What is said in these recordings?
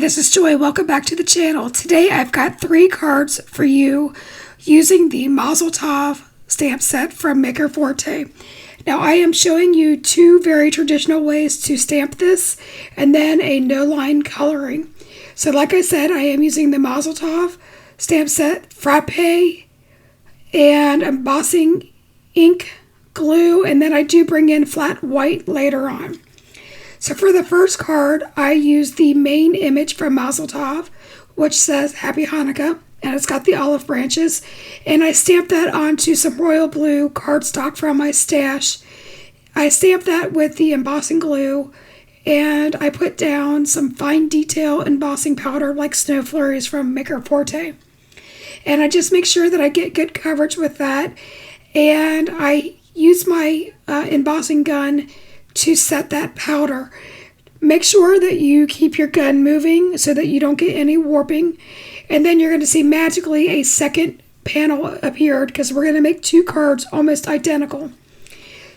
this is Joy. Welcome back to the channel. Today I've got 3 cards for you using the Mazel Tov Stamp Set from Maker Forte. Now I am showing you 2 very traditional ways to stamp this and then a no-line coloring. So like I said, I am using the Mazel Tov Stamp Set, Frappe, and embossing ink, glue, and then I do bring in flat white later on. So for the first card, I use the main image from Mazel Tov, which says Happy Hanukkah, and it's got the olive branches, and I stamped that onto some royal blue cardstock from my stash. I stamped that with the embossing glue, and I put down some fine detail embossing powder like snow flurries from Maker Forte. And I just make sure that I get good coverage with that, and I use my embossing gun to set that powder. Make sure that you keep your gun moving so that you don't get any warping, and then you're going to see magically a second panel appeared because we're going to make 2 cards almost identical.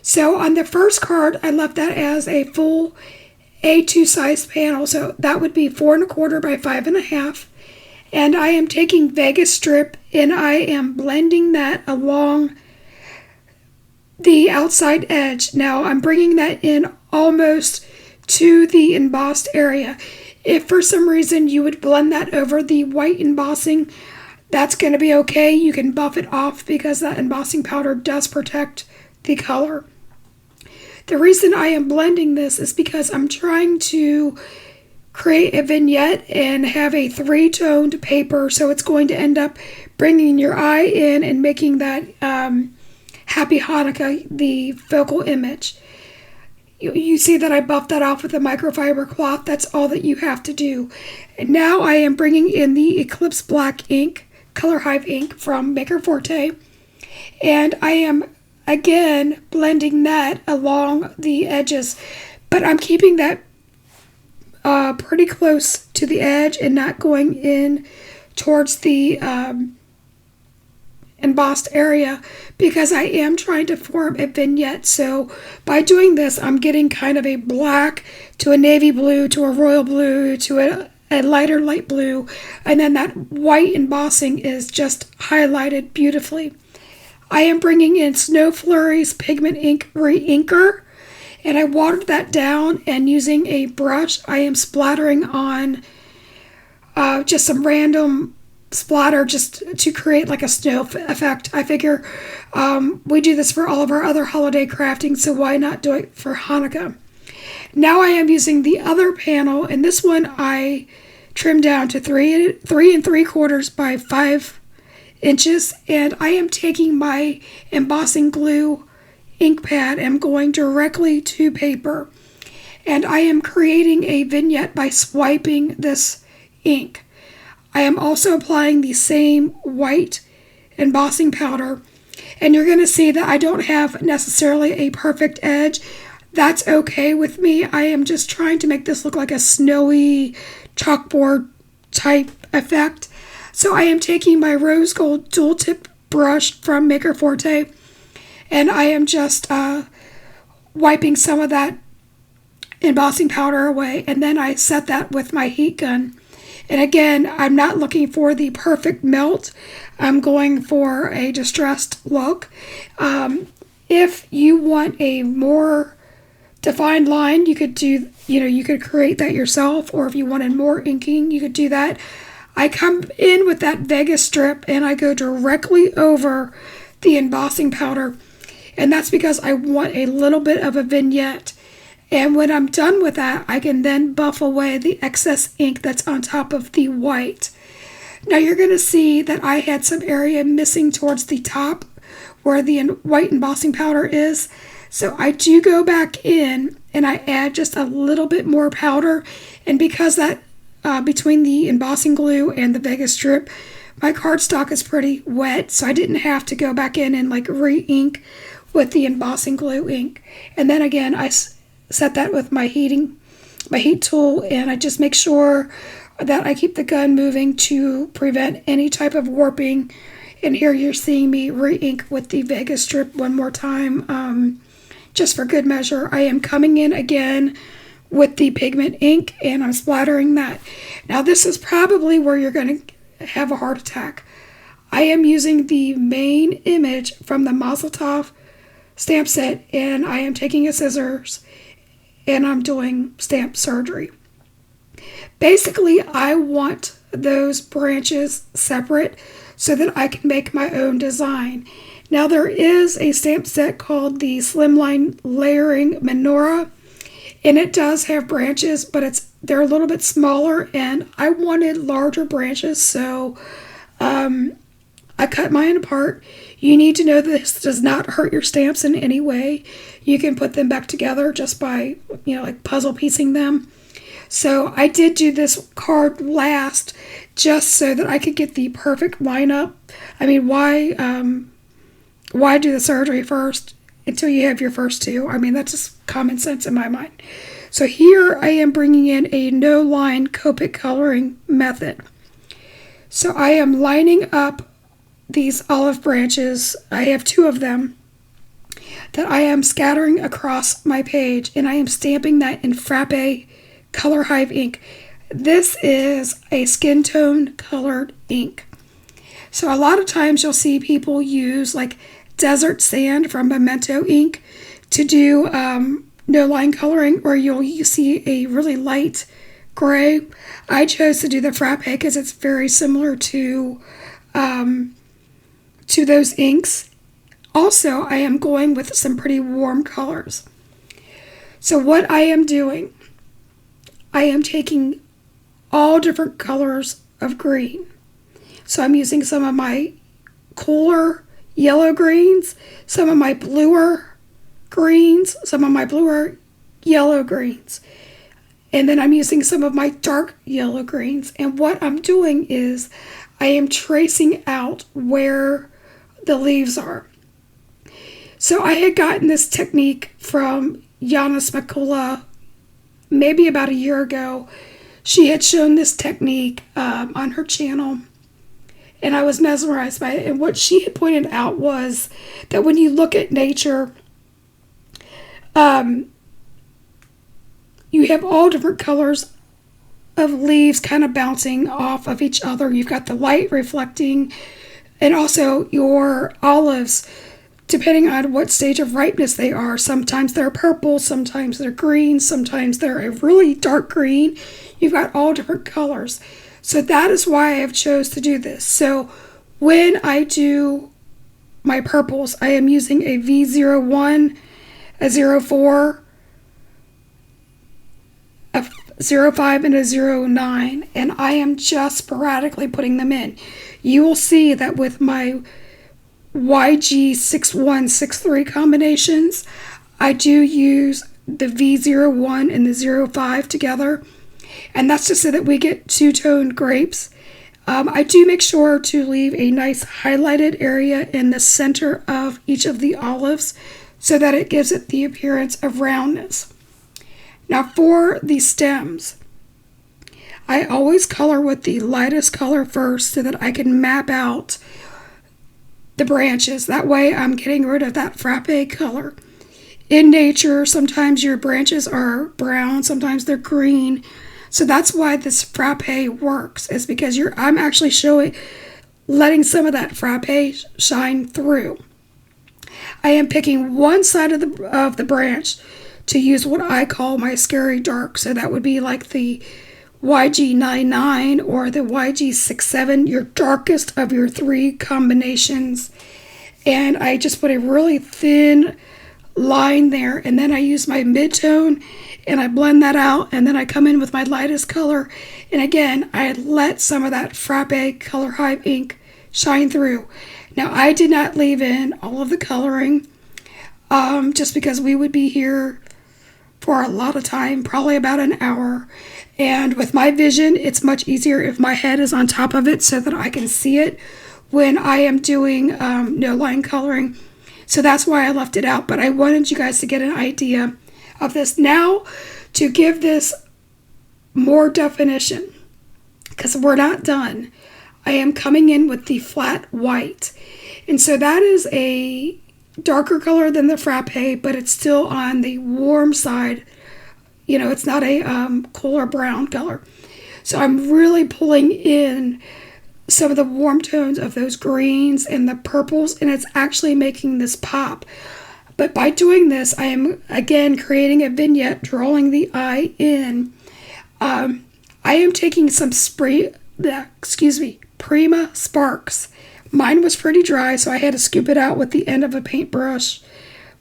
So on the first card, I left that as a full A2 size panel, so that would be 4 1/4 by 5 1/2, and I am taking Vegas strip and I am blending that along the outside edge. Now I'm bringing that in almost to the embossed area. If for some reason you would blend that over the white embossing, that's going to be okay. You can buff it off because that embossing powder does protect the color. The reason I am blending this is because I'm trying to create a vignette and have a 3-toned paper, so it's going to end up bringing your eye in and making that Happy Hanukkah the focal image. You see that I buffed that off with a microfiber cloth. That's all that you have to do. And now I am bringing in the Eclipse Black ink, Color Hive ink from Maker Forte, and I am again blending that along the edges, but I'm keeping that pretty close to the edge and not going in towards the embossed area because I am trying to form a vignette. So by doing this, I'm getting kind of a black to a navy blue to a royal blue to a lighter light blue, and then that white embossing is just highlighted beautifully. I am bringing in Snow Flurries Pigment Ink Re-Inker, and I watered that down, and using a brush I am splattering on just some random splatter just to create like a snow effect. I figure we do this for all of our other holiday crafting, so why not do it for Hanukkah? Now I am using the other panel, and this one I trimmed down to 3 3/4 by 5 inches, and I am taking my embossing glue ink pad and I'm going directly to paper, and I am creating a vignette by swiping this ink. I am also applying the same white embossing powder, and you're going to see that I don't have necessarily a perfect edge. That's okay with me. I am just trying to make this look like a snowy chalkboard type effect. So I am taking my rose gold dual tip brush from Maker Forte, and I am just wiping some of that embossing powder away, and then I set that with my heat gun. And again, I'm not looking for the perfect melt. I'm going for a distressed look. If you want a more defined line, you could you could create that yourself, or if you wanted more inking, you could do that. I come in with that Vegas strip and I go directly over the embossing powder, and that's because I want a little bit of a vignette. And when I'm done with that, I can then buff away the excess ink that's on top of the white. Now you're going to see that I had some area missing towards the top where the white embossing powder is. So I do go back in and I add just a little bit more powder. And because that between the embossing glue and the Vegas strip, my cardstock is pretty wet, so I didn't have to go back in and like re-ink with the embossing glue ink. And then again, I set that with my heat tool, and I just make sure that I keep the gun moving to prevent any type of warping. And here you're seeing me re-ink with the Vegas strip one more time, just for good measure. I am coming in again with the pigment ink, and I'm splattering that. Now this is probably where you're going to have a heart attack. I am using the main image from the Mazel Tov Stamp Set, and I am taking a scissors and I'm doing stamp surgery. Basically, I want those branches separate so that I can make my own design. Now there is a stamp set called the Slimline Layering Menorah, and it does have branches, but they're a little bit smaller, and I wanted larger branches, so I cut mine apart. You need to know that this does not hurt your stamps in any way. You can put them back together just by, like puzzle piecing them. So I did do this card last just so that I could get the perfect lineup. I mean, why do the surgery first until you have your first two? I mean, that's just common sense in my mind. So here I am bringing in a no-line Copic coloring method. So I am lining up these olive branches. I have two of them that I am scattering across my page, and I am stamping that in Frappe Color Hive ink. This is a skin tone colored ink. So a lot of times you'll see people use like desert sand from Memento ink to do no line coloring, or you see a really light gray. I chose to do the Frappe because it's very similar to those inks. Also, I am going with some pretty warm colors. So what I am doing, I am taking all different colors of green. So I'm using some of my cooler yellow greens, some of my bluer greens, some of my bluer yellow greens, and then I'm using some of my dark yellow greens. And what I'm doing is I am tracing out where the leaves are. So I had gotten this technique from Yana Smekula maybe about a year ago. She had shown this technique on her channel, and I was mesmerized by it. And what she had pointed out was that when you look at nature, you have all different colors of leaves kind of bouncing off of each other. You've got the light reflecting, and also your olives, depending on what stage of ripeness they are. Sometimes they're purple, sometimes they're green, sometimes they're a really dark green. You've got all different colors. So that is why I have chose to do this. So when I do my purples, I am using a V01, a 04, a 05, and a 09, and I am just sporadically putting them in. You will see that with my YG6163 combinations, I do use the V01 and the 05 together, and that's just so that we get two-toned grapes. I do make sure to leave a nice highlighted area in the center of each of the olives so that it gives it the appearance of roundness. Now for the stems, I always color with the lightest color first so that I can map out the branches. That way I'm getting rid of that frappe color. In nature, sometimes your branches are brown, sometimes they're green. So that's why this frappe works, is because I'm actually letting some of that frappe shine through. I am picking one side of the branch to use what I call my scary dark. So that would be like the YG99 or the YG67, your darkest of your three combinations. And I just put a really thin line there, and then I use my mid-tone and I blend that out, and then I come in with my lightest color, and again I let some of that Frappe Color Hive ink shine through. Now I did not leave in all of the coloring just because we would be here for a lot of time, probably about an hour, and with my vision it's much easier if my head is on top of it so that I can see it when I am doing no line coloring. So that's why I left it out, but I wanted you guys to get an idea of this. Now, to give this more definition, because we're not done, I am coming in with the flat white. And so that is a darker color than the frappe, but it's still on the warm side, it's not a cooler brown color. So I'm really pulling in some of the warm tones of those greens and the purples, and it's actually making this pop. But by doing this, I am again creating a vignette, drawing the eye in. I am taking some Prima Sparks. Mine was pretty dry, so I had to scoop it out with the end of a paintbrush,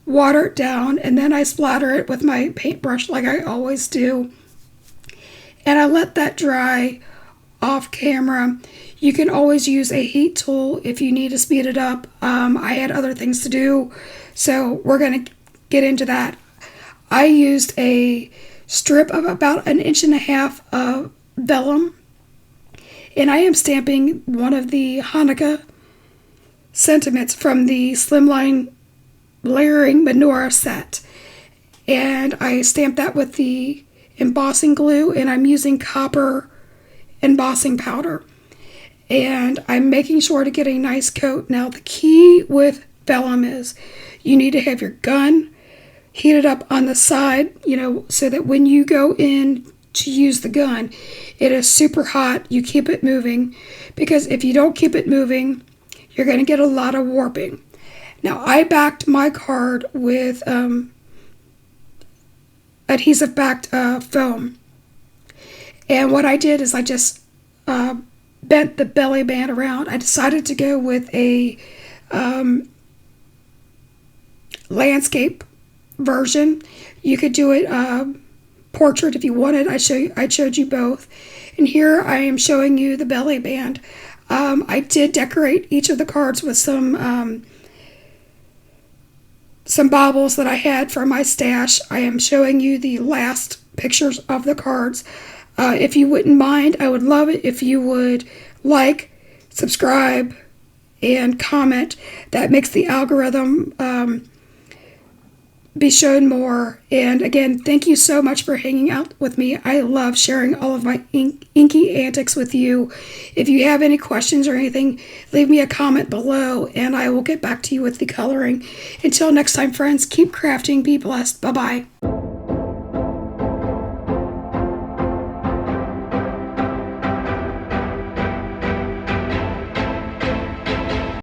water it down, and then I splatter it with my paintbrush like I always do. And I let that dry off camera. You can always use a heat tool if you need to speed it up. I had other things to do, so we're going to get into that. I used a strip of about 1.5 inches of vellum, and I am stamping one of the Hanukkah sentiments from the Slimline Layering Menorah set. And I stamped that with the embossing glue, and I'm using copper embossing powder. And I'm making sure to get a nice coat. Now, the key with vellum is you need to have your gun heated up on the side, so that when you go in to use the gun, it is super hot. You keep it moving, because if you don't keep it moving, you're going to get a lot of warping. Now, I backed my card with adhesive backed foam. And what I did is I just bent the belly band around. I decided to go with a landscape version. You could do it portrait if you wanted. I showed you both. And here I am showing you the belly band. I did decorate each of the cards with some baubles that I had from my stash. I am showing you the last pictures of the cards. If you wouldn't mind, I would love it if you would like, subscribe, and comment. That makes the algorithm be shown more. And again, thank you so much for hanging out with me. I love sharing all of my inky antics with you. If you have any questions or anything, leave me a comment below, and I will get back to you with the coloring. Until next time, friends, keep crafting. Be blessed. Bye-bye.